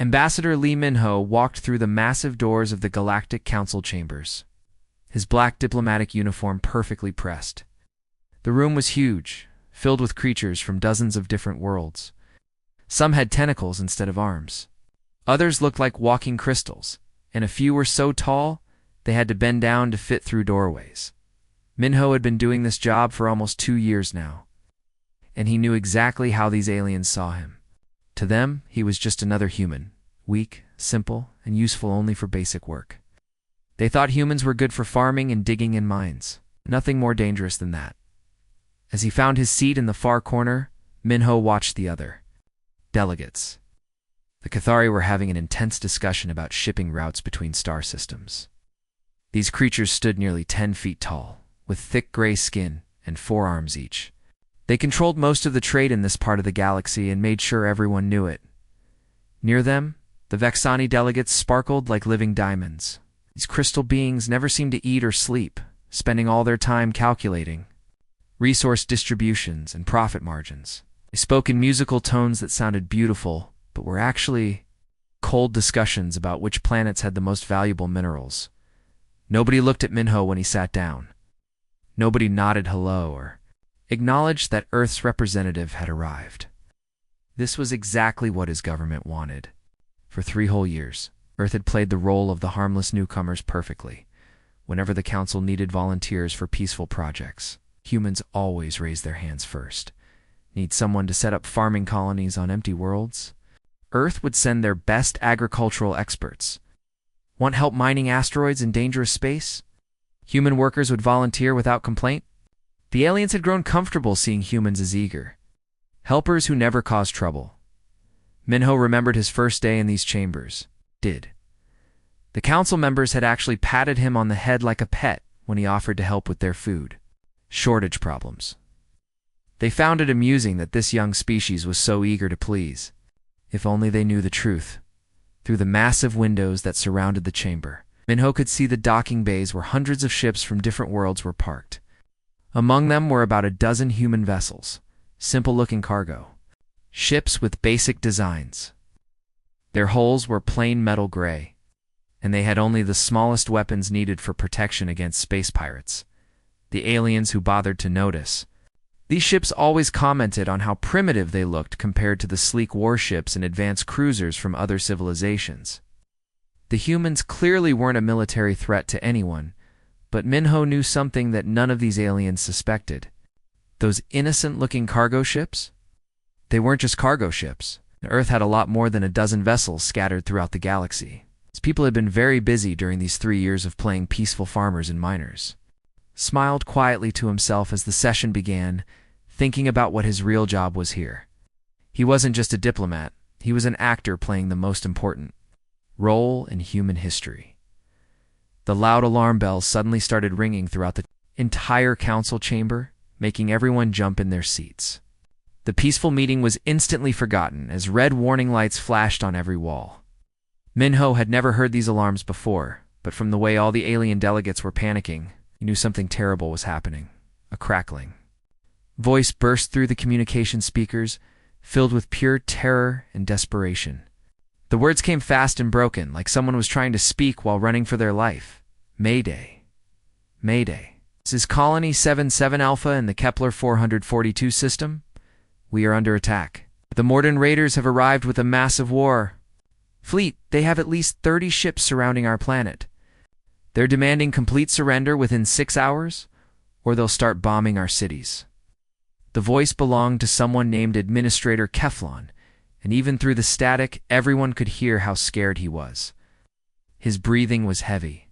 Ambassador Lee Min-ho walked through the massive doors of the Galactic Council chambers, his black diplomatic uniform perfectly pressed. The room was huge, filled with creatures from dozens of different worlds. Some had tentacles instead of arms. Others looked like walking crystals, and a few were so tall they had to bend down to fit through doorways. Min-ho had been doing this job for almost 2 years now, and he knew exactly how these aliens saw him. To them, he was just another human, weak, simple, and useful only for basic work. They thought humans were good for farming and digging in mines, nothing more dangerous than that. As he found his seat in the far corner, Min-ho watched the other delegates. The Cathari were having an intense discussion about shipping routes between star systems. These creatures stood nearly 10 feet tall, with thick gray skin and 4 arms each. They controlled most of the trade in this part of the galaxy and made sure everyone knew it. Near them, the Vexani delegates sparkled like living diamonds. These crystal beings never seemed to eat or sleep, spending all their time calculating resource distributions and profit margins. They spoke in musical tones that sounded beautiful, but were actually cold discussions about which planets had the most valuable minerals. Nobody looked at Min-ho when he sat down. Nobody nodded hello or acknowledged that Earth's representative had arrived. This was exactly what his government wanted. For 3 whole years, Earth had played the role of the harmless newcomers perfectly. Whenever the Council needed volunteers for peaceful projects, humans always raised their hands first. Need someone to set up farming colonies on empty worlds? Earth would send their best agricultural experts. Want help mining asteroids in dangerous space? Human workers would volunteer without complaint. The aliens had grown comfortable seeing humans as eager helpers who never caused trouble. Min-ho remembered his first day in these chambers. The council members had actually patted him on the head like a pet when he offered to help with their food shortage problems. They found it amusing that this young species was so eager to please. If only they knew the truth. Through the massive windows that surrounded the chamber, Min-ho could see the docking bays where hundreds of ships from different worlds were parked. Among them were about a dozen human vessels, simple-looking cargo, ships with basic designs. Their hulls were plain metal gray, and they had only the smallest weapons needed for protection against space pirates, the aliens who bothered to notice. These ships always commented on how primitive they looked compared to the sleek warships and advanced cruisers from other civilizations. The humans clearly weren't a military threat to anyone, but Min-ho knew something that none of these aliens suspected. Those innocent-looking cargo ships? They weren't just cargo ships. Earth had a lot more than a dozen vessels scattered throughout the galaxy. Its people had been very busy during these 3 years of playing peaceful farmers and miners. Smiled quietly to himself as the session began, thinking about what his real job was here. He wasn't just a diplomat, he was an actor playing the most important role in human history. The loud alarm bells suddenly started ringing throughout the entire council chamber, making everyone jump in their seats. The peaceful meeting was instantly forgotten as red warning lights flashed on every wall. Min-ho had never heard these alarms before, but from the way all the alien delegates were panicking, he knew something terrible was happening. A crackling voice burst through the communication speakers, filled with pure terror and desperation. The words came fast and broken, like someone was trying to speak while running for their life. Mayday. Mayday. This is Colony 77 Alpha in the Kepler 442 system. We are under attack. The Morden Raiders have arrived with a massive war fleet. They have at least 30 ships surrounding our planet. They're demanding complete surrender within 6 hours, or they'll start bombing our cities. The voice belonged to someone named Administrator Keflon, and even through the static, everyone could hear how scared he was. His breathing was heavy,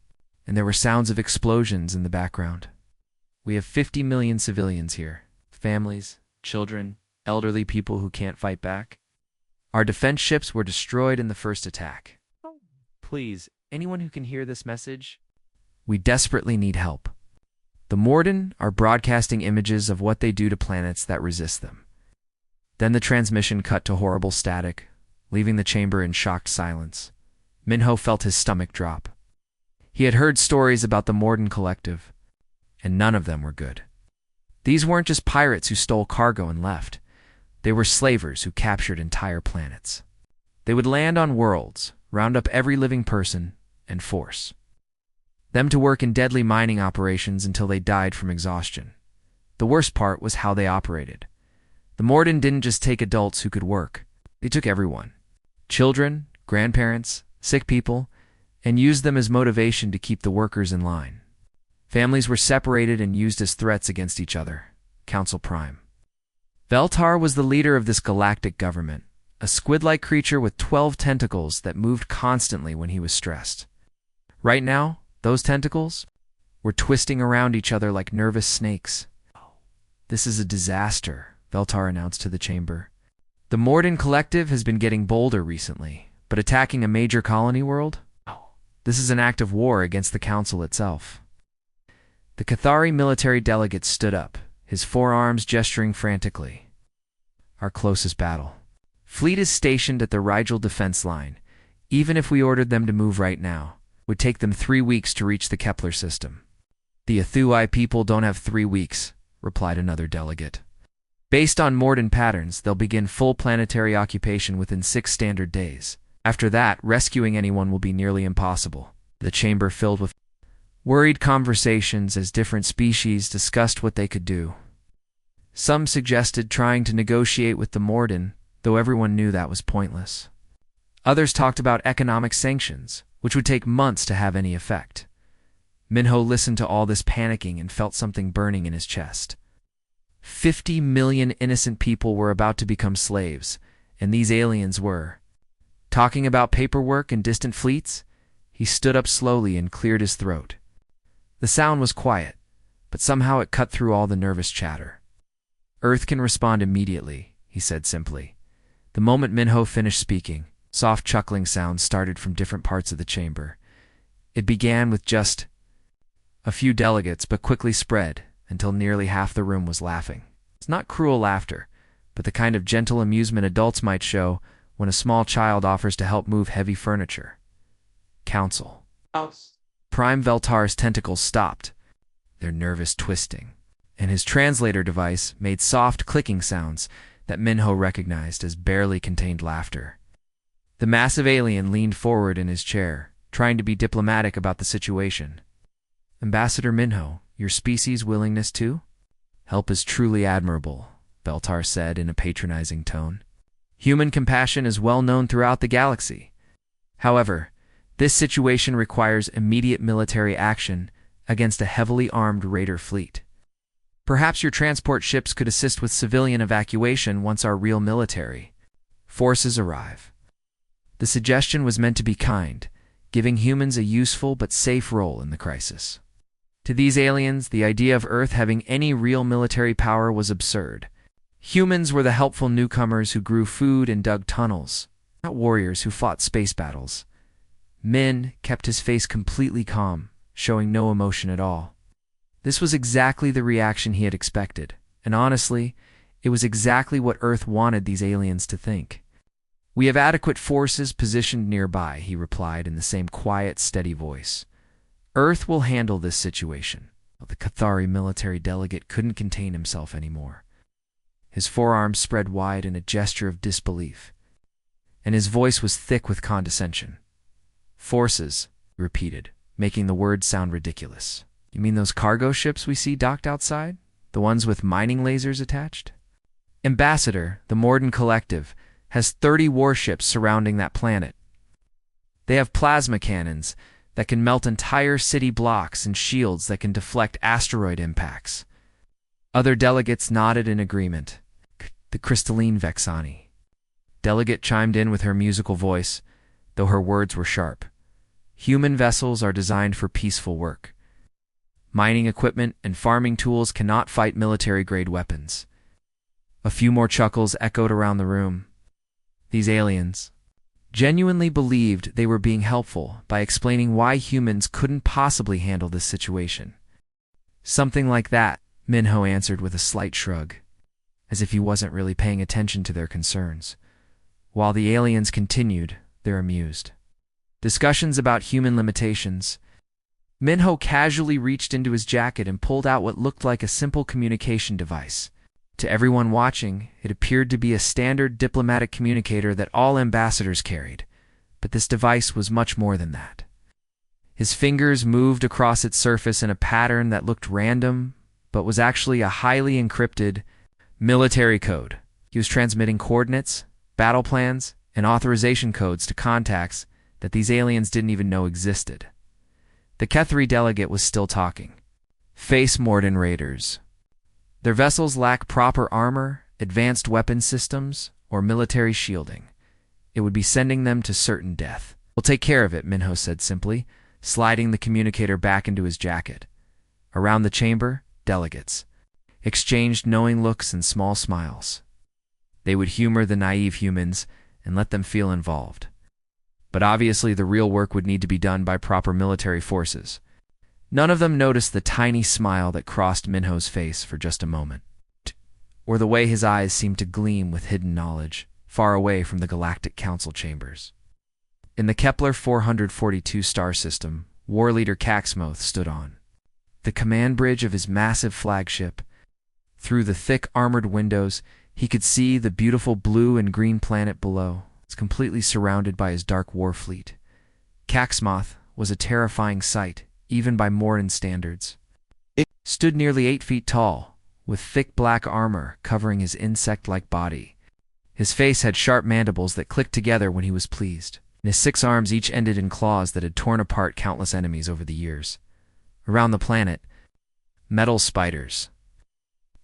and there were sounds of explosions in the background. We have 50 million civilians here. Families, children, elderly people who can't fight back. Our defense ships were destroyed in the first attack. Please, anyone who can hear this message, we desperately need help. The Morden are broadcasting images of what they do to planets that resist them. Then the transmission cut to horrible static, leaving the chamber in shocked silence. Min-ho felt his stomach drop. He had heard stories about the Morden Collective, and none of them were good. These weren't just pirates who stole cargo and left. They were slavers who captured entire planets. They would land on worlds, round up every living person, and force them to work in deadly mining operations until they died from exhaustion. The worst part was how they operated. The Morden didn't just take adults who could work. They took everyone. Children, grandparents, sick people, and used them as motivation to keep the workers in line. Families were separated and used as threats against each other. Council Prime. Veltar was the leader of this galactic government, a squid-like creature with 12 tentacles that moved constantly when he was stressed. Right now, those tentacles were twisting around each other like nervous snakes. "This is a disaster," Veltar announced to the chamber. "The Morden Collective has been getting bolder recently, but attacking a major colony world? This is an act of war against the Council itself." The Cathari military delegate stood up, his forearms gesturing frantically. "Our closest battle. Fleet is stationed at the Rigel defense line. Even if we ordered them to move right now, it would take them 3 weeks to reach the Kepler system." "The Athui people don't have 3 weeks," replied another delegate. "Based on Morden patterns, they'll begin full planetary occupation within 6 standard days. After that, rescuing anyone will be nearly impossible." The chamber filled with worried conversations as different species discussed what they could do. Some suggested trying to negotiate with the Morden, though everyone knew that was pointless. Others talked about economic sanctions, which would take months to have any effect. Minho listened to all this panicking and felt something burning in his chest. 50 million innocent people were about to become slaves, and these aliens were. Talking about paperwork and distant fleets, he stood up slowly and cleared his throat. The sound was quiet, but somehow it cut through all the nervous chatter. "Earth can respond immediately," he said simply. The moment Minho finished speaking, soft chuckling sounds started from different parts of the chamber. It began with just a few delegates, but quickly spread until nearly half the room was laughing. It's not cruel laughter, but the kind of gentle amusement adults might show when a small child offers to help move heavy furniture. Council. Prime Veltar's tentacles stopped, their nervous twisting, and his translator device made soft clicking sounds that Minho recognized as barely contained laughter. The massive alien leaned forward in his chair, trying to be diplomatic about the situation. "Ambassador Minho, your species' willingness to help is truly admirable," Veltar said in a patronizing tone. "Human compassion is well known throughout the galaxy. However, this situation requires immediate military action against a heavily armed raider fleet. Perhaps your transport ships could assist with civilian evacuation once our real military forces arrive." The suggestion was meant to be kind, giving humans a useful but safe role in the crisis. To these aliens, the idea of Earth having any real military power was absurd. Humans were the helpful newcomers who grew food and dug tunnels, not warriors who fought space battles. Min kept his face completely calm, showing no emotion at all. This was exactly the reaction he had expected, and honestly, it was exactly what Earth wanted these aliens to think. "We have adequate forces positioned nearby," he replied in the same quiet, steady voice. "Earth will handle this situation." The Cathari military delegate couldn't contain himself anymore. His forearms spread wide in a gesture of disbelief, and his voice was thick with condescension. "Forces," he repeated, making the words sound ridiculous. "You mean those cargo ships we see docked outside? The ones with mining lasers attached?" "Ambassador, the Morden Collective has 30 warships surrounding that planet. They have plasma cannons that can melt entire city blocks and shields that can deflect asteroid impacts." Other delegates nodded in agreement. The crystalline Vexani delegate chimed in with her musical voice, though her words were sharp. "Human vessels are designed for peaceful work. Mining equipment and farming tools cannot fight military-grade weapons." A few more chuckles echoed around the room. These aliens genuinely believed they were being helpful by explaining why humans couldn't possibly handle this situation. "Something like that," Minho answered with a slight shrug, as if he wasn't really paying attention to their concerns. While the aliens continued their amused discussions about human limitations, Minho casually reached into his jacket and pulled out what looked like a simple communication device. To everyone watching, it appeared to be a standard diplomatic communicator that all ambassadors carried, but this device was much more than that. His fingers moved across its surface in a pattern that looked random, but was actually a highly encrypted military code. He was transmitting coordinates, battle plans, and authorization codes to contacts that these aliens didn't even know existed. The Kethri delegate was still talking. Face Morden raiders. Their vessels lack proper armor, advanced weapon systems, or military shielding. It would be sending them to certain death. We'll take care of it, Minho said simply, sliding the communicator back into his jacket. Around the chamber, delegates exchanged knowing looks and small smiles. They would humor the naive humans and let them feel involved. But obviously the real work would need to be done by proper military forces. None of them noticed the tiny smile that crossed Minho's face for just a moment, or the way his eyes seemed to gleam with hidden knowledge, far away from the Galactic Council chambers. In the Kepler 442 star system, war leader Caxmoth stood on the command bridge of his massive flagship. Through the thick armored windows, he could see the beautiful blue and green planet below. It's completely surrounded by his dark war fleet. Caxmoth was a terrifying sight, even by Morin standards. It stood nearly 8 feet tall, with thick black armor covering his insect-like body. His face had sharp mandibles that clicked together when he was pleased, and his 6 arms each ended in claws that had torn apart countless enemies over the years. Around the planet, metal spiders.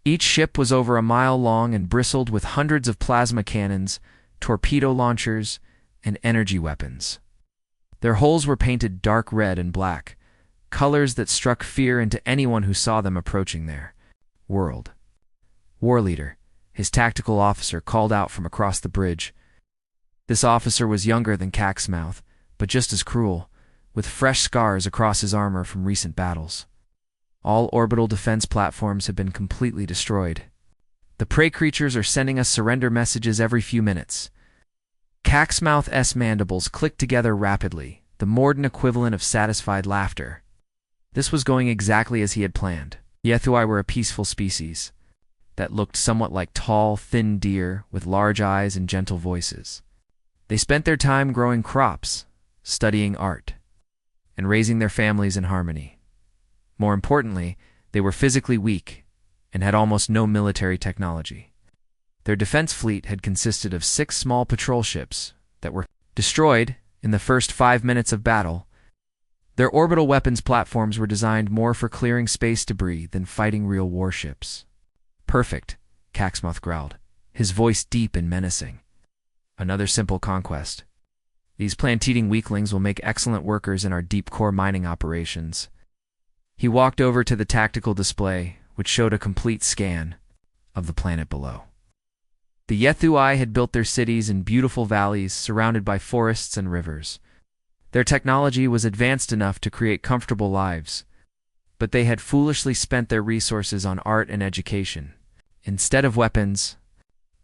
Each ship was over a mile long and bristled with hundreds of plasma cannons, torpedo launchers, and energy weapons. Their hulls were painted dark red and black, colors that struck fear into anyone who saw them approaching their world. War leader, his tactical officer, called out from across the bridge. This officer was younger than Caxmouth, but just as cruel, with fresh scars across his armor from recent battles. All orbital defense platforms have been completely destroyed. The prey creatures are sending us surrender messages every few minutes. Caxmouth's mandibles clicked together rapidly, the Morden equivalent of satisfied laughter. This was going exactly as he had planned. The HFY were a peaceful species that looked somewhat like tall, thin deer with large eyes and gentle voices. They spent their time growing crops, studying art, and raising their families in harmony. More importantly, they were physically weak and had almost no military technology. Their defense fleet had consisted of 6 small patrol ships that were destroyed in the first 5 minutes of battle. Their orbital weapons platforms were designed more for clearing space debris than fighting real warships. Perfect, Caxmoth growled, his voice deep and menacing. Another simple conquest. These plant-eating weaklings will make excellent workers in our deep-core mining operations. He walked over to the tactical display, which showed a complete scan of the planet below. The HFY had built their cities in beautiful valleys surrounded by forests and rivers. Their technology was advanced enough to create comfortable lives, but they had foolishly spent their resources on art and education. Instead of weapons,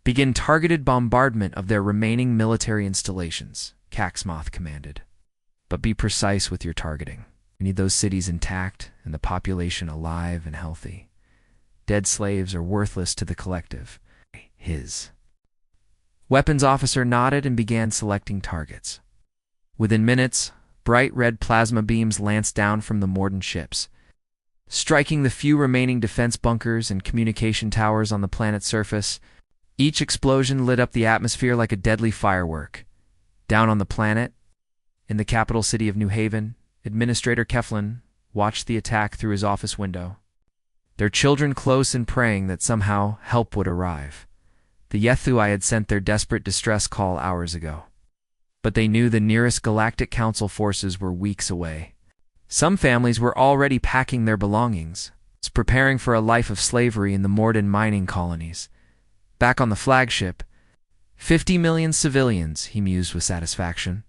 begin targeted bombardment of their remaining military installations, Caxmoth commanded. But be precise with your targeting. We need those cities intact and the population alive and healthy. Dead slaves are worthless to the collective. His weapons officer nodded and began selecting targets. Within minutes, bright red plasma beams lanced down from the Morden ships, striking the few remaining defense bunkers and communication towers on the planet's surface. Each explosion lit up the atmosphere like a deadly firework. Down on the planet, in the capital city of New Haven, Administrator Keflin watched the attack through his office window, their children close and praying that somehow help would arrive. The HFY had sent their desperate distress call hours ago, but they knew the nearest Galactic Council forces were weeks away. Some families were already packing their belongings, preparing for a life of slavery in the Morden mining colonies. Back on the flagship, 50 million civilians, he mused with satisfaction.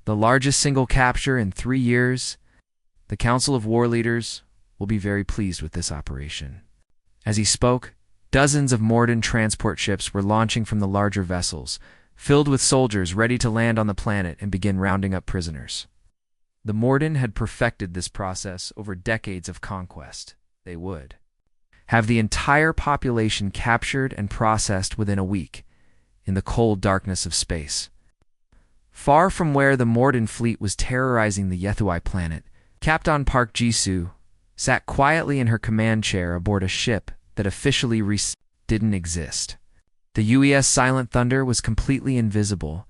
The largest single capture in 3 years. The Council of War Leaders will be very pleased with this operation. As he spoke, dozens of Morden transport ships were launching from the larger vessels, filled with soldiers ready to land on the planet and begin rounding up prisoners. The Morden had perfected this process over decades of conquest. They would have the entire population captured and processed within a week, in the cold darkness of space. Far from where the Morden fleet was terrorizing the HFY planet, Captain Park Jisoo sat quietly in her command chair aboard a ship that officially didn't exist. The UES Silent Thunder was completely invisible,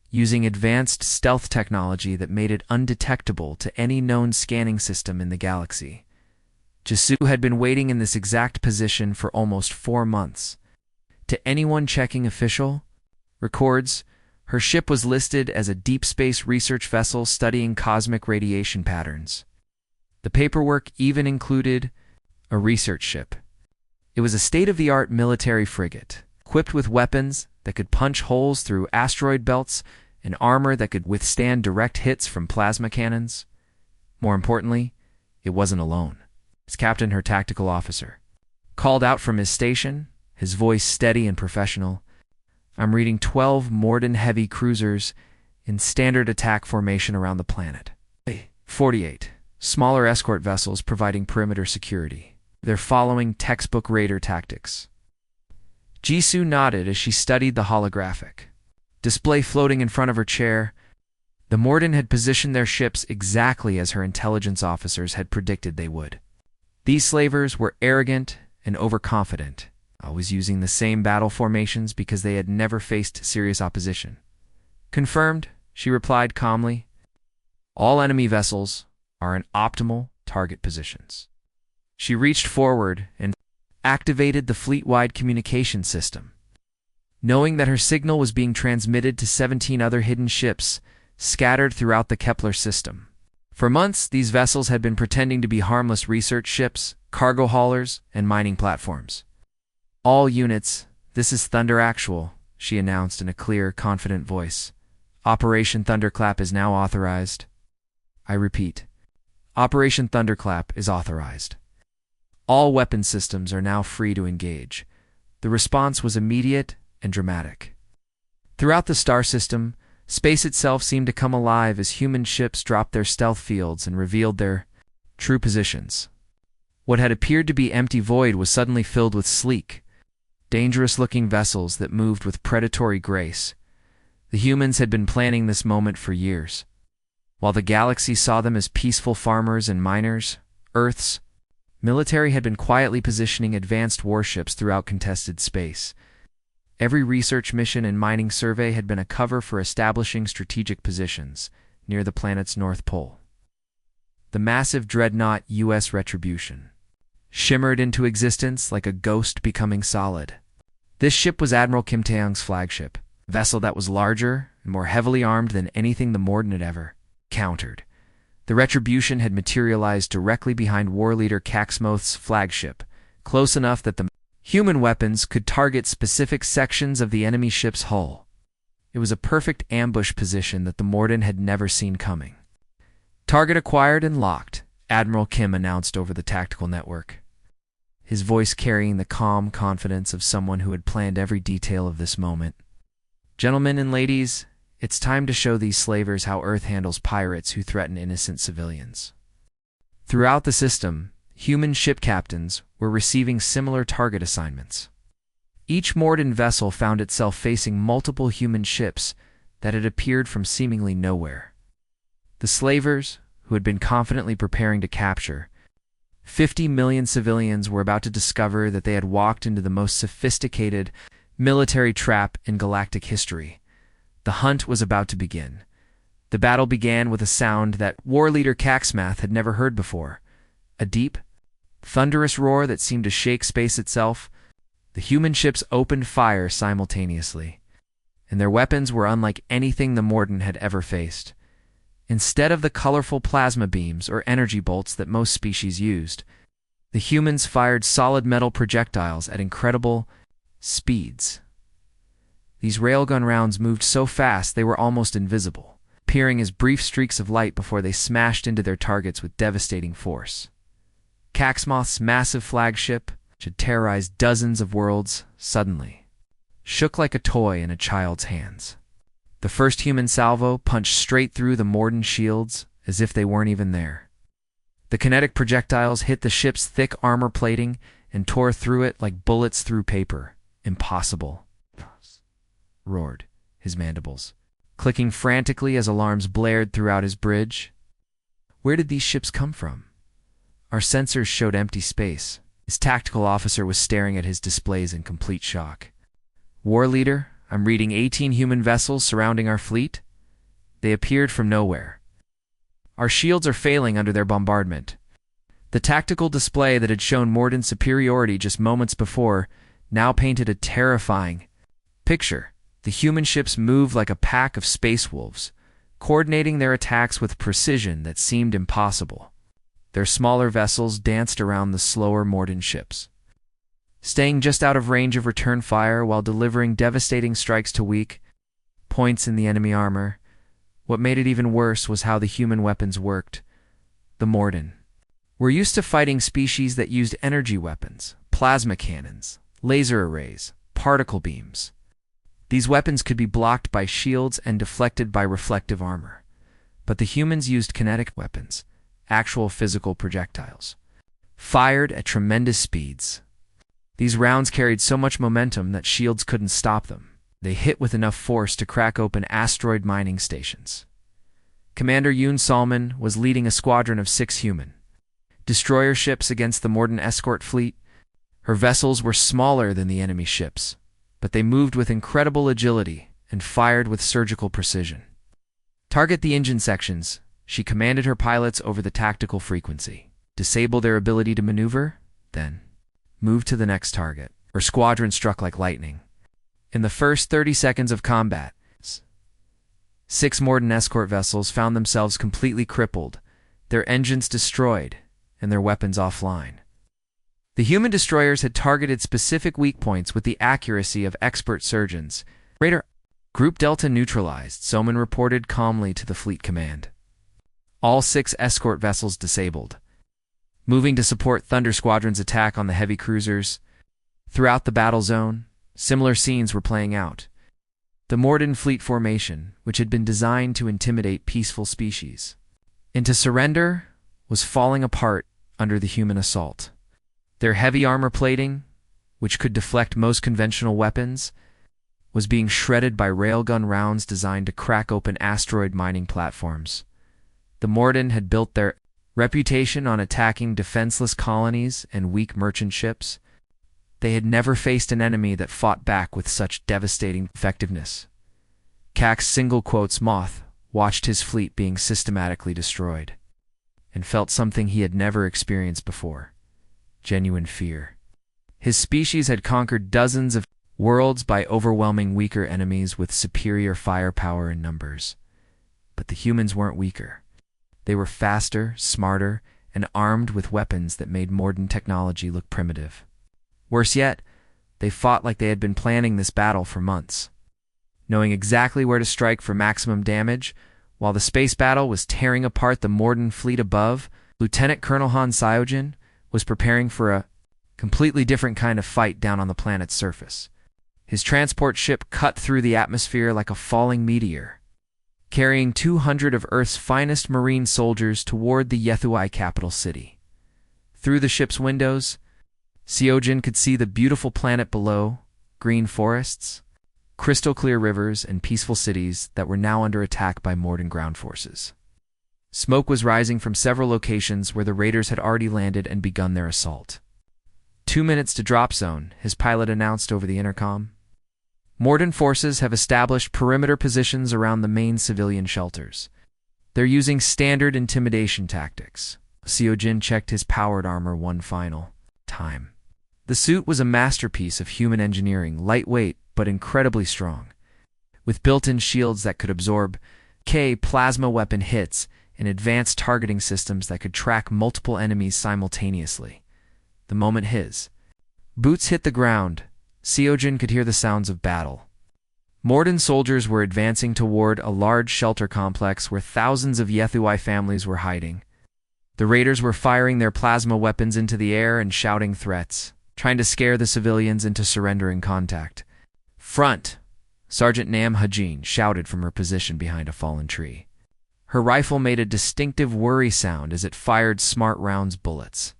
using advanced stealth technology that made it undetectable to any known scanning system in the galaxy. Jisoo had been waiting in this exact position for almost 4 months. To anyone checking official records, her ship was listed as a deep space research vessel studying cosmic radiation patterns. The paperwork even included a research ship. It was a state-of-the-art military frigate, equipped with weapons that could punch holes through asteroid belts and armor that could withstand direct hits from plasma cannons. More importantly, it wasn't alone. Its captain, her tactical officer, called out from his station, his voice steady and professional. "I'm reading 12 Morden heavy cruisers in standard attack formation around the planet. 48 smaller escort vessels providing perimeter security. They're following textbook raider tactics." Jisoo nodded as she studied the holographic display floating in front of her chair. The Morden had positioned their ships exactly as her intelligence officers had predicted they would. These slavers were arrogant and overconfident, always using the same battle formations because they had never faced serious opposition. "Confirmed," she replied calmly. "All enemy vessels are in optimal target positions." She reached forward and activated the fleet-wide communication system. Knowing that her signal was being transmitted to 17 other hidden ships scattered throughout the Kepler system. For months, these vessels had been pretending to be harmless research ships, cargo haulers, and mining platforms. "All units, this is Thunder Actual," she announced in a clear, confident voice. "Operation Thunderclap is now authorized." I repeat, Operation Thunderclap is authorized. All weapon systems are now free to engage. The response was immediate and dramatic. Throughout the star system, space itself seemed to come alive as human ships dropped their stealth fields and revealed their true positions. What had appeared to be empty void was suddenly filled with sleek, dangerous-looking vessels that moved with predatory grace. The humans had been planning this moment for years. While the galaxy saw them as peaceful farmers and miners, Earth's military had been quietly positioning advanced warships throughout contested space. Every research mission and mining survey had been a cover for establishing strategic positions near the planet's North Pole. The massive dreadnought U.S. Retribution shimmered into existence like a ghost becoming solid. This ship was Admiral Kim Tae-young's flagship, a vessel that was larger and more heavily armed than anything the Morden had ever encountered. The Retribution had materialized directly behind war leader Kaxmoth's flagship, close enough that the human weapons could target specific sections of the enemy ship's hull. It was a perfect ambush position that the Morden had never seen coming. "Target acquired and locked," Admiral Kim announced over the tactical network, his voice carrying the calm confidence of someone who had planned every detail of this moment. "Gentlemen and ladies, it's time to show these slavers how Earth handles pirates who threaten innocent civilians." Throughout the system, human ship captains were receiving similar target assignments. Each Morden vessel found itself facing multiple human ships that had appeared from seemingly nowhere. The slavers, who had been confidently preparing to capture 50 million civilians, were about to discover that they had walked into the most sophisticated military trap in galactic history. The hunt was about to begin. The battle began with a sound that war leader Kaxmoth had never heard before. A deep, thunderous roar that seemed to shake space itself. The human ships opened fire simultaneously, and their weapons were unlike anything the Morden had ever faced. Instead of the colorful plasma beams or energy bolts that most species used, the humans fired solid metal projectiles at incredible speeds. These railgun rounds moved so fast they were almost invisible, appearing as brief streaks of light before they smashed into their targets with devastating force. Kaxmoth's massive flagship, which had terrorized dozens of worlds, suddenly shook like a toy in a child's hands. The first human salvo punched straight through the Morden shields as if they weren't even there. The kinetic projectiles hit the ship's thick armor plating and tore through it like bullets through paper. Impossible, roared his mandibles, clicking frantically as alarms blared throughout his bridge. Where did these ships come from? Our sensors showed empty space. His tactical officer was staring at his displays in complete shock. War leader, I'm reading 18 human vessels surrounding our fleet. They appeared from nowhere. Our shields are failing under their bombardment. The tactical display that had shown Morden's superiority just moments before now painted a terrifying picture. The human ships moved like a pack of space wolves, coordinating their attacks with precision that seemed impossible. Their smaller vessels danced around the slower Morden ships, staying just out of range of return fire while delivering devastating strikes to weak points in the enemy armor. What made it even worse was how the human weapons worked. The Morden were used to fighting species that used energy weapons, plasma cannons, laser arrays, particle beams. These weapons could be blocked by shields and deflected by reflective armor. But the humans used kinetic weapons, actual physical projectiles, fired at tremendous speeds. These rounds carried so much momentum that shields couldn't stop them. They hit with enough force to crack open asteroid mining stations. Commander Yoon Salman was leading a squadron of 6 human destroyer ships against the Morden escort fleet. Her vessels were smaller than the enemy ships, but they moved with incredible agility and fired with surgical precision. Target the engine sections, she commanded her pilots over the tactical frequency. Disable their ability to maneuver, then move to the next target. Her squadron struck like lightning. In the first 30 seconds of combat, 6 Morden escort vessels found themselves completely crippled, their engines destroyed, and their weapons offline. The human destroyers had targeted specific weak points with the accuracy of expert surgeons. Raider Group Delta neutralized, Soman reported calmly to the fleet command. All 6 escort vessels disabled. Moving to support Thunder Squadron's attack on the heavy cruisers. Throughout the battle zone, similar scenes were playing out. The Morden fleet formation, which had been designed to intimidate peaceful species into surrender, was falling apart under the human assault. Their heavy armor plating, which could deflect most conventional weapons, was being shredded by railgun rounds designed to crack open asteroid mining platforms. The Morden had built their reputation on attacking defenseless colonies and weak merchant ships. They had never faced an enemy that fought back with such devastating effectiveness. Cax single quotes Moth watched his fleet being systematically destroyed and felt something he had never experienced before: genuine fear. His species had conquered dozens of worlds by overwhelming weaker enemies with superior firepower and numbers. But the humans weren't weaker. They were faster, smarter, and armed with weapons that made Morden technology look primitive. Worse yet, they fought like they had been planning this battle for months, knowing exactly where to strike for maximum damage. While the space battle was tearing apart the Morden fleet above, Lieutenant Colonel Han Seojin was preparing for a completely different kind of fight down on the planet's surface. His transport ship cut through the atmosphere like a falling meteor, carrying 200 of Earth's finest marine soldiers toward the HFY capital city. Through the ship's windows, Seojin could see the beautiful planet below, green forests, crystal-clear rivers, and peaceful cities that were now under attack by Morden ground forces. Smoke was rising from several locations where the raiders had already landed and begun their assault. 2 minutes to drop zone, his pilot announced over the intercom. Morden forces have established perimeter positions around the main civilian shelters. They're using standard intimidation tactics. Seojin checked his powered armor one final time. The suit was a masterpiece of human engineering, lightweight but incredibly strong, with built-in shields that could absorb plasma weapon hits and advanced targeting systems that could track multiple enemies simultaneously. The moment his boots hit the ground, Seojin could hear the sounds of battle. Morden soldiers were advancing toward a large shelter complex where thousands of HFY families were hiding. The raiders were firing their plasma weapons into the air and shouting threats, trying to scare the civilians into surrendering contact. "Front!" Sergeant Nam Hajin shouted from her position behind a fallen tree. Her rifle made a distinctive whirry sound as it fired smart rounds bullets.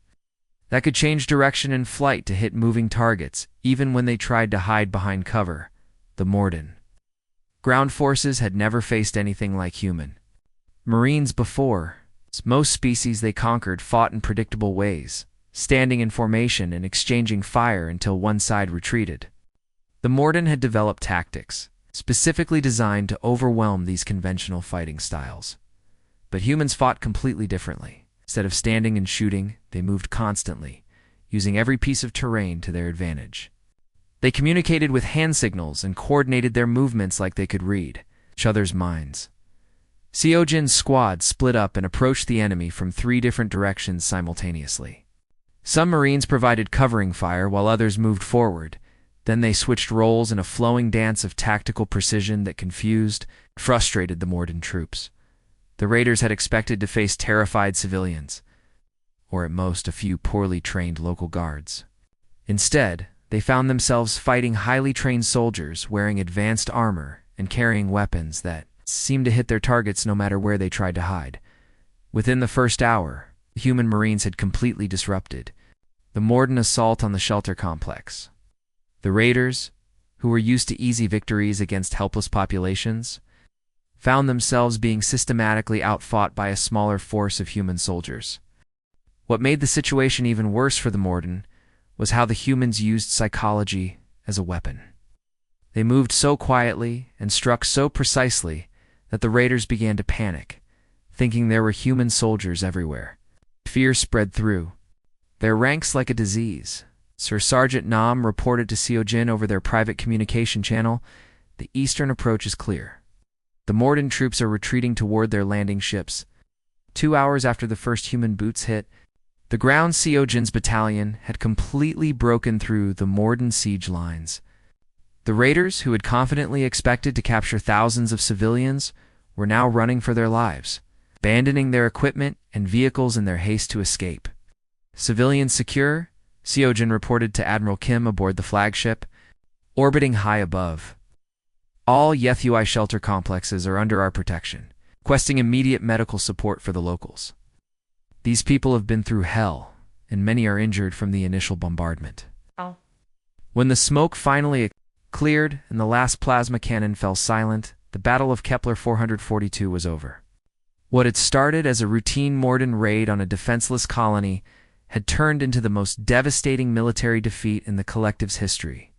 that could change direction in flight to hit moving targets, even when they tried to hide behind cover, the Morden. Ground forces had never faced anything like human Marines before. Most species they conquered fought in predictable ways, standing in formation and exchanging fire until one side retreated. The Morden had developed tactics, specifically designed to overwhelm these conventional fighting styles. But humans fought completely differently. Instead of standing and shooting, they moved constantly, using every piece of terrain to their advantage. They communicated with hand signals and coordinated their movements like they could read each other's minds. Seojin's squad split up and approached the enemy from 3 different directions simultaneously. Some Marines provided covering fire while others moved forward. Then they switched roles in a flowing dance of tactical precision that confused and frustrated the Morden troops. The raiders had expected to face terrified civilians, or at most a few poorly trained local guards. Instead, they found themselves fighting highly trained soldiers wearing advanced armor and carrying weapons that seemed to hit their targets no matter where they tried to hide. Within the first hour, the human Marines had completely disrupted the Morden assault on the shelter complex. The raiders, who were used to easy victories against helpless populations, found themselves being systematically outfought by a smaller force of human soldiers. What made the situation even worse for the Morden was how the humans used psychology as a weapon. They moved so quietly and struck so precisely that the raiders began to panic, thinking there were human soldiers everywhere. Fear spread through their ranks like a disease. Sir Sergeant Nam reported to Seojin over their private communication channel, "The eastern approach is clear. The Morden troops are retreating toward their landing ships." 2 hours after the first human boots hit, the ground Seojin's battalion had completely broken through the Morden siege lines. The raiders, who had confidently expected to capture thousands of civilians, were now running for their lives, abandoning their equipment and vehicles in their haste to escape. Civilians secure, Seojin reported to Admiral Kim aboard the flagship, orbiting high above. "All HFY shelter complexes are under our protection, requesting immediate medical support for the locals. These people have been through hell, and many are injured from the initial bombardment." When the smoke finally cleared and the last plasma cannon fell silent, the Battle of Kepler 442 was over. What had started as a routine Morden raid on a defenseless colony had turned into the most devastating military defeat in the collective's history.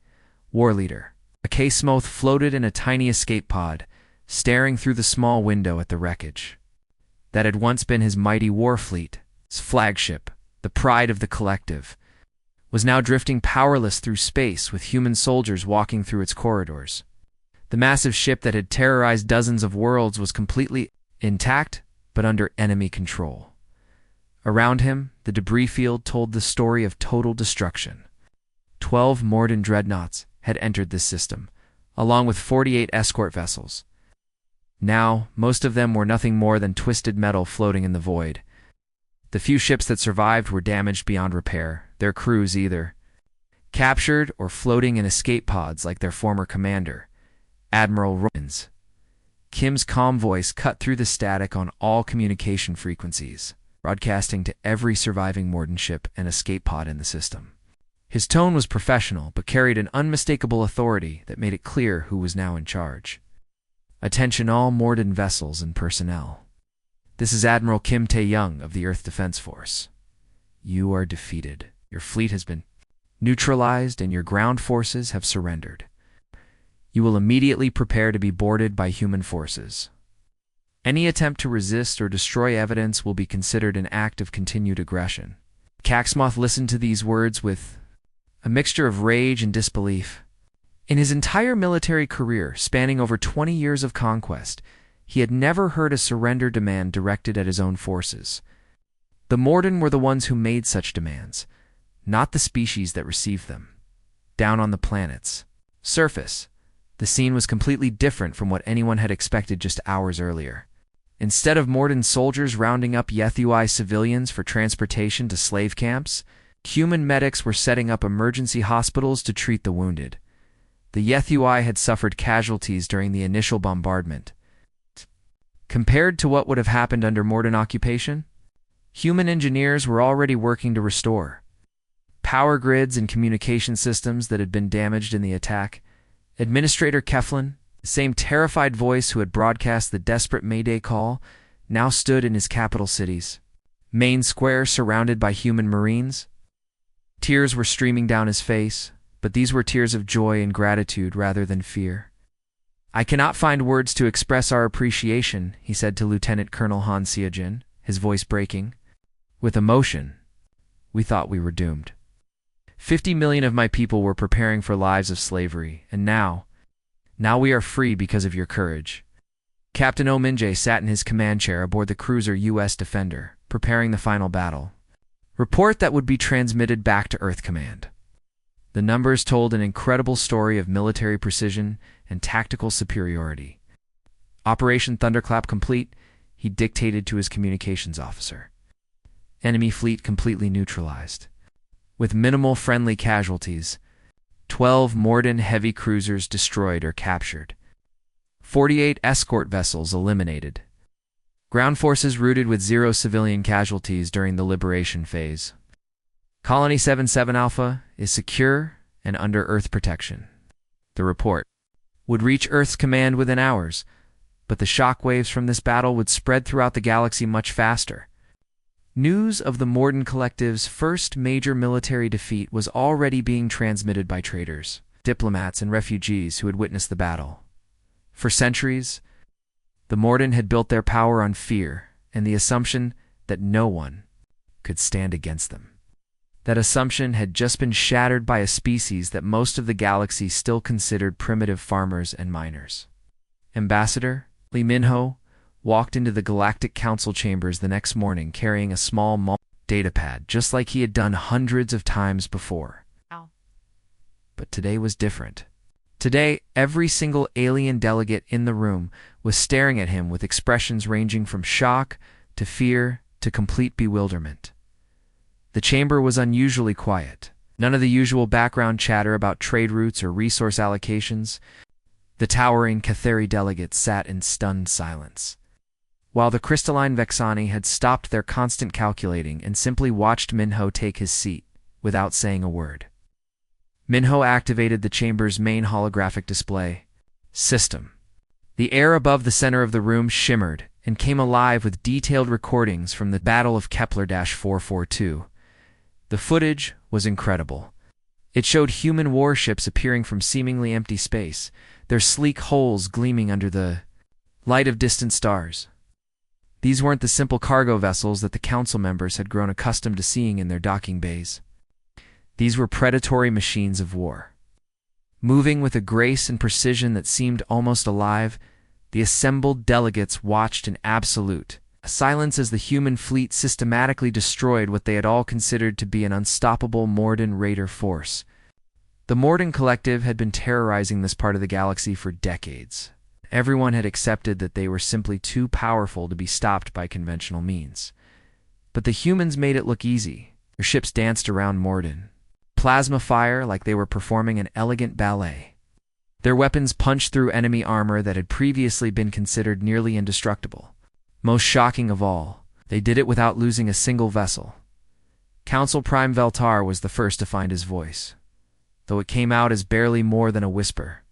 War leader Akasmoth floated in a tiny escape pod, staring through the small window at the wreckage. That had once been his mighty war fleet, his flagship, the pride of the collective, was now drifting powerless through space with human soldiers walking through its corridors. The massive ship that had terrorized dozens of worlds was completely intact, but under enemy control. Around him, the debris field told the story of total destruction. 12 Morden dreadnoughts had entered this system, along with 48 escort vessels. Now, most of them were nothing more than twisted metal floating in the void. The few ships that survived were damaged beyond repair, their crews either captured or floating in escape pods like their former commander, Admiral Robbins. Kim's calm voice cut through the static on all communication frequencies, broadcasting to every surviving Morden ship and escape pod in the system. His tone was professional, but carried an unmistakable authority that made it clear who was now in charge. "Attention all Morden vessels and personnel. This is Admiral Kim Tae-young of the Earth Defense Force. You are defeated. Your fleet has been neutralized and your ground forces have surrendered. You will immediately prepare to be boarded by human forces. Any attempt to resist or destroy evidence will be considered an act of continued aggression." Caxmoth listened to these words with a mixture of rage and disbelief. In his entire military career, spanning over 20 years of conquest, he had never heard a surrender demand directed at his own forces. The Morden were the ones who made such demands, not the species that received them. Down on the planet's surface, the scene was completely different from what anyone had expected just hours earlier. Instead of Morden soldiers rounding up HFY civilians for transportation to slave camps, human medics were setting up emergency hospitals to treat the wounded. The HFY had suffered casualties during the initial bombardment. Compared to what would have happened under Morden occupation, human engineers were already working to restore power grids and communication systems that had been damaged in the attack. Administrator Keflin, the same terrified voice who had broadcast the desperate Mayday call, now stood in his capital city's main square surrounded by human marines. Tears were streaming down his face, but these were tears of joy and gratitude rather than fear. "I cannot find words to express our appreciation," he said to Lieutenant Colonel Han Seojin, his voice breaking. "With emotion, we thought we were doomed. 50 million of my people were preparing for lives of slavery, and now we are free because of your courage." Captain Ominje sat in his command chair aboard the cruiser U.S. Defender, preparing the final battle report that would be transmitted back to Earth Command. The numbers told an incredible story of military precision and tactical superiority. Operation Thunderclap complete, he dictated to his communications officer. Enemy fleet completely neutralized. With minimal friendly casualties, 12 Morden heavy cruisers destroyed or captured. 48 escort vessels eliminated. Ground forces routed with 0 civilian casualties during the liberation phase. Colony 77 Alpha is secure and under Earth protection. The report would reach Earth's command within hours, but the shockwaves from this battle would spread throughout the galaxy much faster. News of the Morden Collective's first major military defeat was already being transmitted by traders, diplomats, and refugees who had witnessed the battle. For centuries, the Morden had built their power on fear and the assumption that no one could stand against them. That assumption had just been shattered by a species that most of the galaxy still considered primitive farmers and miners. Ambassador Lee Minho walked into the Galactic Council chambers the next morning carrying a small datapad, just like he had done hundreds of times before. But today was different. Today, every single alien delegate in the room was staring at him with expressions ranging from shock to fear to complete bewilderment. The chamber was unusually quiet. None of the usual background chatter about trade routes or resource allocations. The towering Catheri delegates sat in stunned silence, while the crystalline Vexani had stopped their constant calculating and simply watched Minho take his seat without saying a word. Minho activated the chamber's main holographic display system. The air above the center of the room shimmered and came alive with detailed recordings from the Battle of Kepler-442. The footage was incredible. It showed human warships appearing from seemingly empty space, their sleek hulls gleaming under the light of distant stars. These weren't the simple cargo vessels that the council members had grown accustomed to seeing in their docking bays. These were predatory machines of war. Moving with a grace and precision that seemed almost alive, the assembled delegates watched in absolute silence as the human fleet systematically destroyed what they had all considered to be an unstoppable Morden raider force. The Morden Collective had been terrorizing this part of the galaxy for decades. Everyone had accepted that they were simply too powerful to be stopped by conventional means. But the humans made it look easy. Their ships danced around Morden, plasma fire like they were performing an elegant ballet. Their weapons punched through enemy armor that had previously been considered nearly indestructible. Most shocking of all, they did it without losing a single vessel. Council Prime Veltar was the first to find his voice, though it came out as barely more than a whisper.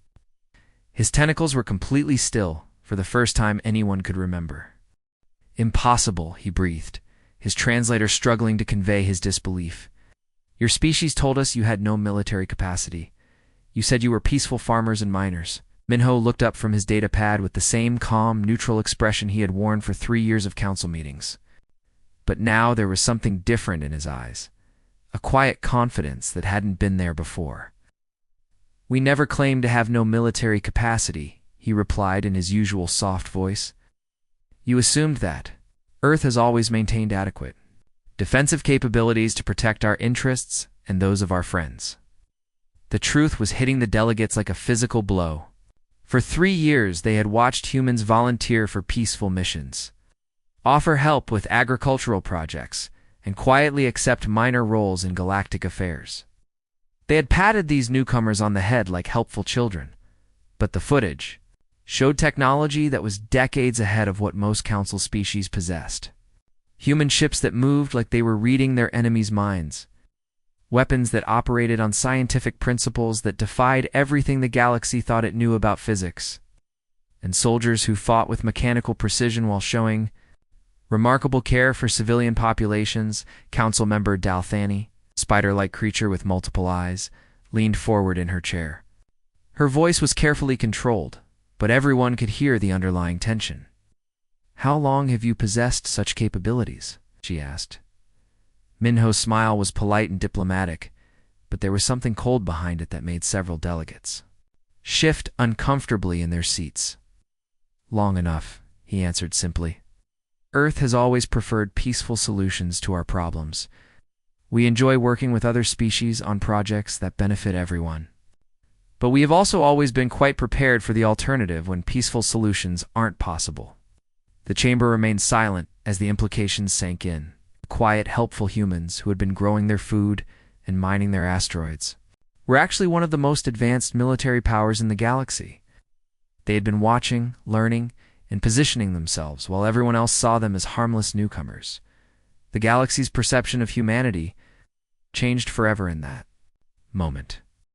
His tentacles were completely still for the first time anyone could remember. "Impossible," he breathed, his translator struggling to convey his disbelief. "Your species told us you had no military capacity. You said you were peaceful farmers and miners." Minho looked up from his data pad with the same calm, neutral expression he had worn for 3 years of council meetings. But now there was something different in his eyes, a quiet confidence that hadn't been there before. "We never claimed to have no military capacity," he replied in his usual soft voice. "You assumed that. Earth has always maintained adequate defensive capabilities to protect our interests and those of our friends." The truth was hitting the delegates like a physical blow. For 3 years, they had watched humans volunteer for peaceful missions, offer help with agricultural projects, and quietly accept minor roles in galactic affairs. They had patted these newcomers on the head like helpful children, but the footage showed technology that was decades ahead of what most council species possessed. Human ships that moved like they were reading their enemies' minds. weapons that operated on scientific principles that defied everything the galaxy thought it knew about physics, and soldiers who fought with mechanical precision while showing remarkable care for civilian populations. Council member Dalthani, spider-like creature with multiple eyes, leaned forward in her chair. Her voice was carefully controlled, but everyone could hear the underlying tension. "How long have you possessed such capabilities?" she asked. Minho's smile was polite and diplomatic, but there was something cold behind it that made several delegates shift uncomfortably in their seats. "Long enough," he answered simply. "Earth has always preferred peaceful solutions to our problems. We enjoy working with other species on projects that benefit everyone. But we have also always been quite prepared for the alternative when peaceful solutions aren't possible." The chamber remained silent as the implications sank in. The quiet, helpful humans who had been growing their food and mining their asteroids were actually one of the most advanced military powers in the galaxy. They had been watching, learning, and positioning themselves while everyone else saw them as harmless newcomers. The galaxy's perception of humanity changed forever in that moment.